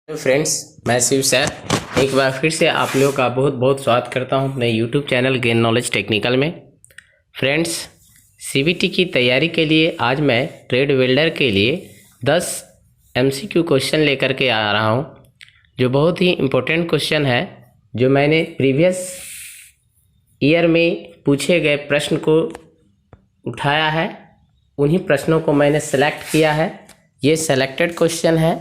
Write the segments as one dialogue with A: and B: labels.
A: Friends, मैं Shiv sir एक बार फिर से आप लोगों का बहुत बहुत स्वागत करता हूं अपने YouTube channel gain knowledge technical में। फ्रेंड्स, सीबीटी की तैयारी के लिए आज मैं ट्रेड वेल्डर के लिए 10 एमसीक्यू क्वेश्चन लेकर के आ रहा हूं, जो बहुत ही इम्पोर्टेंट क्वेश्चन है, जो मैंने प्रीवियस ईयर में पूछे गए प्रश्न को उठाया है। उन्हीं प्रश्नों को मैंने सेलेक्ट किया है। ये सेलेक्टेड क्वेश्चन है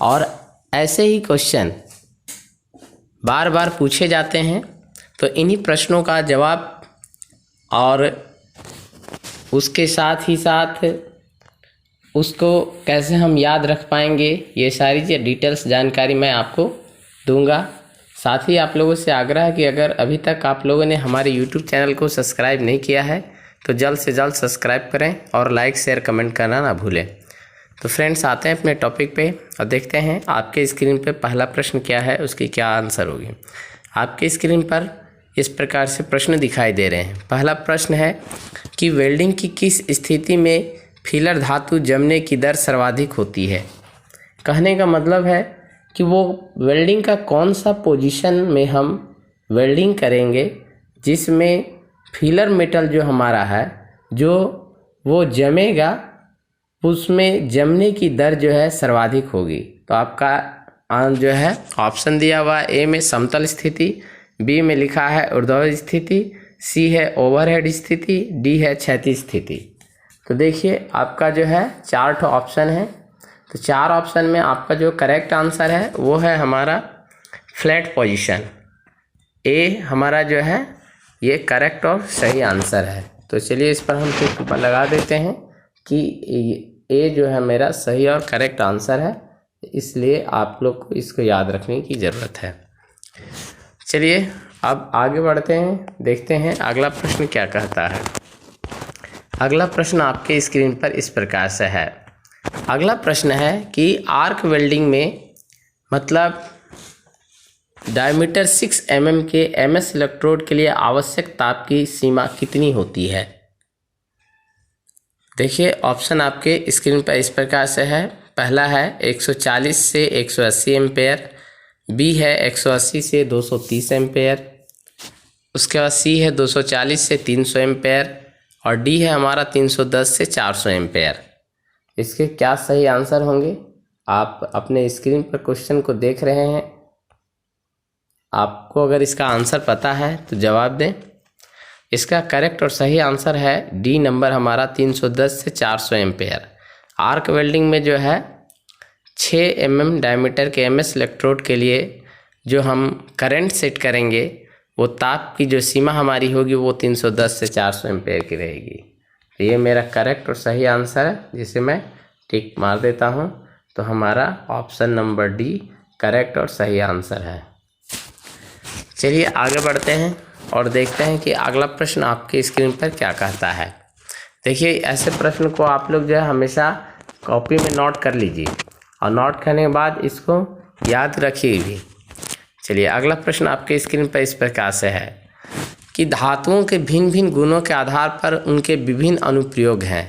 A: और ऐसे ही क्वेश्चन बार बार पूछे जाते हैं, तो इन्हीं प्रश्नों का जवाब और उसके साथ ही साथ उसको कैसे हम याद रख पाएंगे, ये सारी डिटेल्स जानकारी मैं आपको दूंगा। साथ ही आप लोगों से आग्रह है कि अगर अभी तक आप लोगों ने हमारे YouTube चैनल को सब्सक्राइब नहीं किया है तो जल्द से जल्द सब्सक्राइब करें और लाइक शेयर कमेंट करना ना भूलें। तो फ्रेंड्स, आते हैं अपने टॉपिक पे और देखते हैं आपके स्क्रीन पे पहला प्रश्न क्या है, उसकी क्या आंसर होगी। आपके स्क्रीन पर इस प्रकार से प्रश्न दिखाई दे रहे हैं। पहला प्रश्न है कि वेल्डिंग की किस स्थिति में फिलर धातु जमने की दर सर्वाधिक होती है। कहने का मतलब है कि वो वेल्डिंग का कौन सा पोजीशन में हम वेल्डिंग करेंगे जिसमें फिलर मेटल जो हमारा है जो वो जमेगा, उसमें जमने की दर जो है सर्वाधिक होगी। तो आपका जो है ऑप्शन दिया हुआ ए में समतल स्थिति, बी में लिखा है ऊर्ध्वाधर स्थिति, सी है ओवरहेड स्थिति, डी है क्षैतिज स्थिति। तो देखिए आपका जो है 4 ऑप्शन है। तो 4 ऑप्शन में आपका जो करेक्ट आंसर है वो है हमारा फ्लैट पोजीशन। ए हमारा जो है ये करेक्ट और सही आंसर है। तो चलिए इस पर हम टिक लगा देते हैं कि ए जो है मेरा सही और करेक्ट आंसर है, इसलिए आप लोग को इसको याद रखने की ज़रूरत है। चलिए अब आगे बढ़ते हैं, देखते हैं अगला प्रश्न क्या कहता है। अगला प्रश्न आपके स्क्रीन पर इस प्रकार से है। अगला प्रश्न है कि आर्क वेल्डिंग में मतलब डायमीटर 6 mm के MS इलेक्ट्रोड के लिए आवश्यक ताप की सीमा कितनी होती है। देखिए ऑप्शन आपके स्क्रीन पर इस प्रकार से है। पहला है 140 से 180 एम्पेयर, बी है 180 से 230 एम्पेयर, उसके बाद सी है 240 से 300 एम्पेयर और डी है हमारा 310 से 400 एम्पेयर। इसके क्या सही आंसर होंगे? आप अपने स्क्रीन पर क्वेश्चन को देख रहे हैं। आपको अगर इसका आंसर पता है तो जवाब दें। इसका करेक्ट और सही आंसर है डी नंबर हमारा 310 से 400 एम्पेयर। आर्क वेल्डिंग में जो है 6 mm डायमीटर के MS इलेक्ट्रोड के लिए जो हम करंट सेट करेंगे वो ताप की जो सीमा हमारी होगी वो 310 से 400 एम्पेयर की रहेगी। तो ये मेरा करेक्ट और सही आंसर है, जिसे मैं टिक मार देता हूँ। तो हमारा ऑप्शन नंबर डी करेक्ट और सही आंसर है। चलिए आगे बढ़ते हैं और देखते हैं कि अगला प्रश्न आपके स्क्रीन पर क्या कहता है। देखिए ऐसे प्रश्न को आप लोग जो है हमेशा कॉपी में नोट कर लीजिए और नोट करने के बाद इसको याद रखिए भी। चलिए अगला प्रश्न आपके स्क्रीन पर इस प्रकार से है कि धातुओं के भिन्न भिन्न गुणों के आधार पर उनके विभिन्न अनुप्रयोग हैं।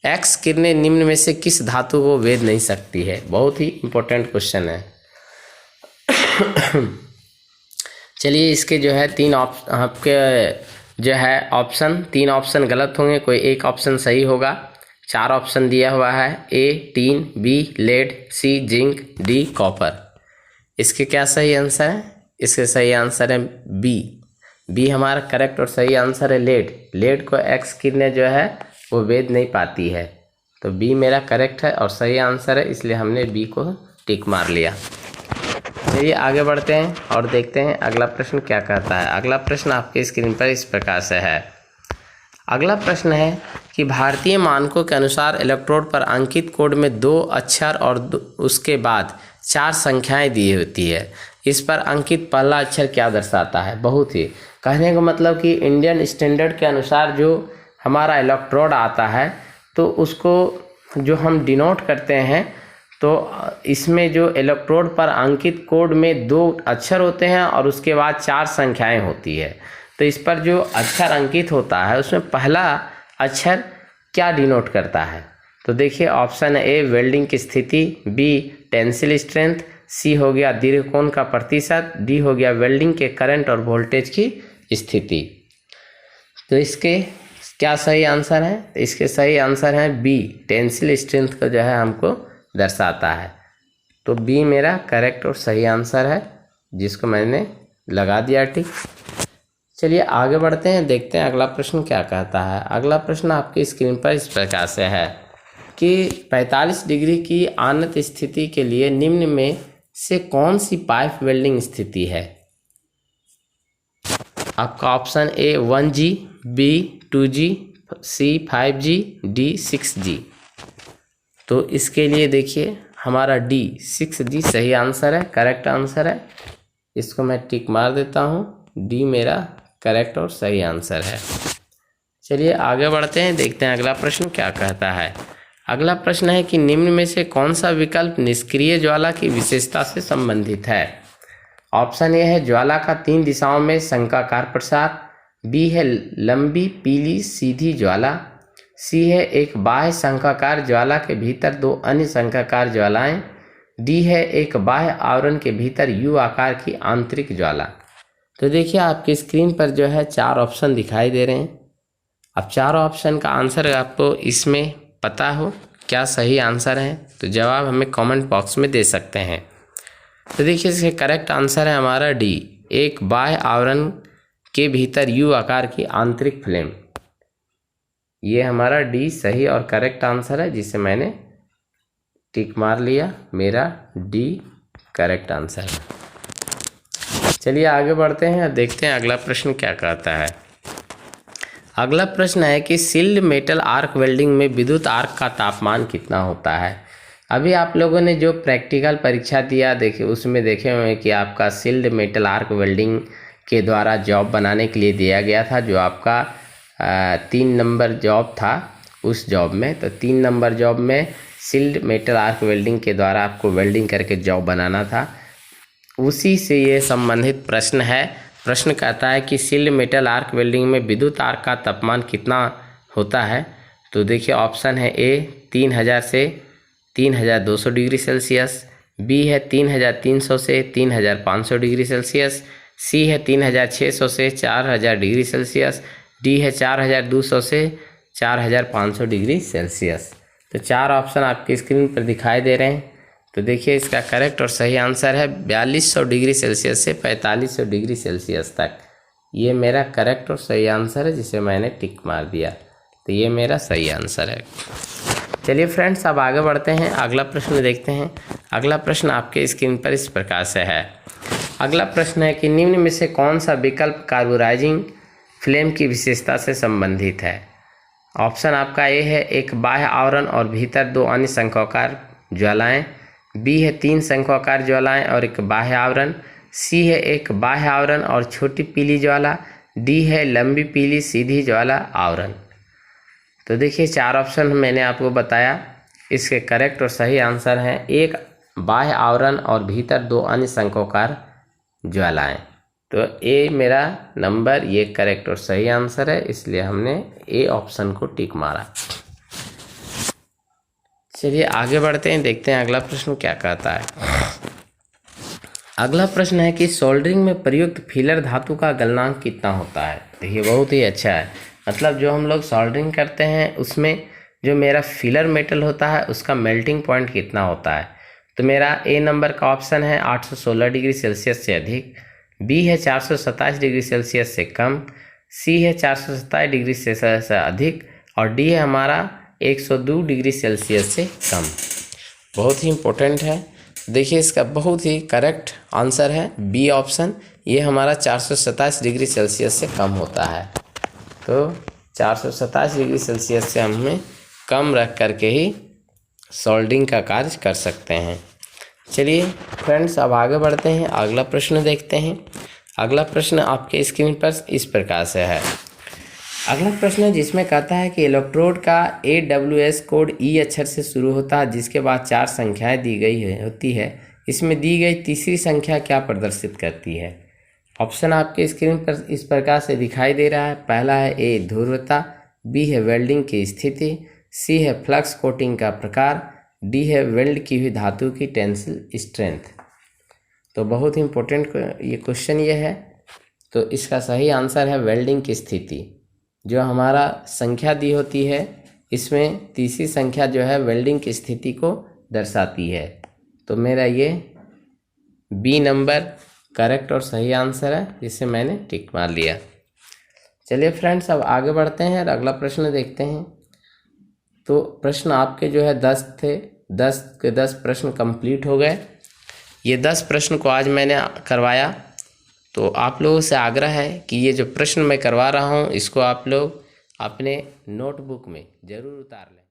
A: एक्स किरणें निम्न में से किस धातु को वेद नहीं सकती है। बहुत ही इम्पोर्टेंट क्वेश्चन है। चलिए इसके जो है 3 आपके जो है ऑप्शन 3 ऑप्शन गलत होंगे, कोई एक ऑप्शन सही होगा। 4 ऑप्शन दिया हुआ है, ए टीन, बी लेड, सी जिंक, डी कॉपर। इसके क्या सही आंसर है? इसके सही आंसर है बी। बी हमारा करेक्ट और सही आंसर है लेड। लेड को एक्स किरणें जो है वो वेद नहीं पाती है। तो बी मेरा करेक्ट है और सही आंसर है, इसलिए हमने बी को टिक मार लिया। चलिए आगे बढ़ते हैं और देखते हैं अगला प्रश्न क्या कहता है। अगला प्रश्न आपके स्क्रीन पर इस प्रकार से है। अगला प्रश्न है कि भारतीय मानकों के अनुसार इलेक्ट्रोड पर अंकित कोड में 2 अक्षर और उसके बाद 4 संख्याएं दी होती है। इस पर अंकित पहला अक्षर क्या दर्शाता है। बहुत ही कहने का मतलब कि इंडियन स्टैंडर्ड के अनुसार जो हमारा इलेक्ट्रोड आता है तो उसको जो हम डिनोट करते हैं, तो इसमें जो इलेक्ट्रोड पर अंकित कोड में 2 अक्षर होते हैं और उसके बाद 4 संख्याएं होती है। तो इस पर जो अक्षर अंकित होता है उसमें पहला अक्षर क्या डिनोट करता है। तो देखिए ऑप्शन ए वेल्डिंग की स्थिति, बी टेंसिल स्ट्रेंथ, सी हो गया दीर्घकोण का प्रतिशत, डी हो गया वेल्डिंग के करंट और वोल्टेज की स्थिति। तो इसके क्या सही आंसर है? तो इसके सही आंसर है बी, टेंसिल स्ट्रेंथ को जो है हमको दर्शाता है। तो बी मेरा करेक्ट और सही आंसर है, जिसको मैंने लगा दिया टिक। चलिए आगे बढ़ते हैं, देखते हैं अगला प्रश्न क्या कहता है। अगला प्रश्न आपकी स्क्रीन पर इस प्रकार से है कि 45 डिग्री की आनत स्थिति के लिए निम्न में से कौन सी पाइप वेल्डिंग स्थिति है? आपका option A 1G, B 2G, C 5G, D 6G। तो इसके लिए देखिए हमारा डी 6G सही आंसर है, करेक्ट आंसर है। इसको मैं टिक मार देता हूँ, डी मेरा करेक्ट और सही आंसर है। चलिए आगे बढ़ते हैं, देखते हैं अगला प्रश्न क्या कहता है। अगला प्रश्न है कि निम्न में से कौन सा विकल्प निष्क्रिय ज्वाला की विशेषता से संबंधित है? ऑप्शन ए है ज्वाला का 3 दिशाओं में शंक्वाकार प्रसार, बी है लंबी पीली सीधी ज्वाला, सी है एक बाह्य शंक्वाकार ज्वाला के भीतर 2 अन्य शंक्वाकार ज्वालाएं, डी है एक बाह्य आवरण के भीतर यू आकार की आंतरिक ज्वाला। तो देखिए आपकी स्क्रीन पर जो है 4 ऑप्शन दिखाई दे रहे हैं। अब 4 ऑप्शन का आंसर आपको इसमें पता हो क्या सही आंसर है, तो जवाब हमें कमेंट बॉक्स में दे सकते हैं। तो देखिए इसका करेक्ट आंसर है हमारा डी, एक बाह्य आवरण के भीतर यू आकार की आंतरिक फ्लेम। ये हमारा डी सही और करेक्ट आंसर है, जिसे मैंने टिक मार लिया, मेरा डी करेक्ट आंसर है। चलिए आगे बढ़ते हैं और देखते हैं अगला प्रश्न क्या कहता है। अगला प्रश्न है कि सील्ड मेटल आर्क वेल्डिंग में विद्युत आर्क का तापमान कितना होता है? अभी आप लोगों ने जो प्रैक्टिकल परीक्षा दिया देखिए, उसमें देखे हुए कि आपका सील्ड मेटल आर्क वेल्डिंग के द्वारा जॉब बनाने के लिए दिया गया था, जो आपका 3 नंबर जॉब था उस जॉब में। तो 3 नंबर जॉब में सील्ड मेटल आर्क वेल्डिंग के द्वारा आपको वेल्डिंग करके जॉब बनाना था, उसी से ये संबंधित प्रश्न है। प्रश्न कहता है कि सील्ड मेटल आर्क वेल्डिंग में विद्युत आर्क का तापमान कितना होता है? तो देखिए ऑप्शन है ए 3000 से 3200 डिग्री सेल्सियस, बी है 3300 से 3500 डिग्री सेल्सियस, सी है 3600 से 4000 डिग्री सेल्सियस, डी है 4200 से 4500 डिग्री सेल्सियस। तो 4 ऑप्शन आपकी स्क्रीन पर दिखाई दे रहे हैं। तो देखिए इसका करेक्ट और सही आंसर है 4200 डिग्री सेल्सियस से 4500 डिग्री सेल्सियस तक। ये मेरा करेक्ट और सही आंसर है, जिसे मैंने टिक मार दिया। तो ये मेरा सही आंसर है। चलिए फ्रेंड्स अब आगे बढ़ते हैं, अगला प्रश्न देखते हैं। अगला प्रश्न आपके स्क्रीन पर इस प्रकार से है। अगला प्रश्न है कि निम्न में से कौन सा विकल्प कार्बोराइजिंग फ्लेम की विशेषता से संबंधित है? ऑप्शन आपका ए है एक बाह्य आवरण और भीतर 2 अन्य शंक्वाकार ज्वालाएं, बी है 3 शंक्वाकार ज्वालाएं और एक बाह्य आवरण, सी है एक बाह्य आवरण और छोटी पीली ज्वाला, डी है लंबी पीली सीधी ज्वाला आवरण। तो देखिए 4 ऑप्शन मैंने आपको बताया, इसके करेक्ट और सही आंसर हैं एक बाह्य आवरण और भीतर 2 अन्य शंक्वाकार ज्वालाएं। तो ए मेरा नंबर ये करेक्ट और सही आंसर है, इसलिए हमने ए ऑप्शन को टिक मारा। चलिए आगे बढ़ते हैं, देखते हैं अगला प्रश्न क्या कहता है। अगला प्रश्न है कि सोल्डरिंग में प्रयुक्त फिलर धातु का गलनांक कितना होता है? देखिए बहुत ही अच्छा है, मतलब जो हम लोग सोल्डरिंग करते हैं उसमें जो मेरा फिलर मेटल होता है उसका मेल्टिंग पॉइंट कितना होता है? तो मेरा ए नंबर का ऑप्शन है 816 डिग्री सेल्सियस से अधिक, बी है 427 डिग्री सेल्सियस से कम, सी है 427 डिग्री सेल्सियस से अधिक और डी है हमारा 102 डिग्री सेल्सियस से कम। बहुत ही इम्पोर्टेंट है। देखिए इसका बहुत ही करेक्ट आंसर है बी ऑप्शन, ये हमारा 427 डिग्री सेल्सियस से कम होता है। तो 427 डिग्री सेल्सियस से हमें कम रख करके ही सोल्डरिंग का कार्य कर सकते हैं। चलिए फ्रेंड्स अब आगे बढ़ते हैं, अगला प्रश्न देखते हैं। अगला प्रश्न आपके स्क्रीन पर इस प्रकार से है। अगला प्रश्न जिसमें कहता है कि इलेक्ट्रोड का AWS कोड E अक्षर से शुरू होता है, जिसके बाद 4 संख्याएं दी गई होती है। इसमें दी गई तीसरी संख्या क्या प्रदर्शित करती है? ऑप्शन आपके स्क्रीन पर इस प्रकार से दिखाई दे रहा है। पहला है ए ध्रुवता, बी है वेल्डिंग की स्थिति, सी है फ्लक्स कोटिंग का प्रकार, डी है वेल्ड की हुई धातु की टेंसिल स्ट्रेंथ। तो बहुत ही इम्पोर्टेंट ये क्वेश्चन ये है। तो इसका सही आंसर है वेल्डिंग की स्थिति। जो हमारा संख्या दी होती है इसमें तीसरी संख्या जो है वेल्डिंग की स्थिति को दर्शाती है। तो मेरा ये बी नंबर करेक्ट और सही आंसर है, जिसे मैंने टिक मार लिया। चलिए फ्रेंड्स, अब आगे बढ़ते हैं और अगला प्रश्न देखते हैं। तो प्रश्न आपके जो है 10 थे, 10 के 10 प्रश्न कंप्लीट हो गए। ये 10 प्रश्न को आज मैंने करवाया। तो आप लोगों से आग्रह है कि ये जो प्रश्न मैं करवा रहा हूँ इसको आप लोग अपने नोटबुक में ज़रूर उतार लें।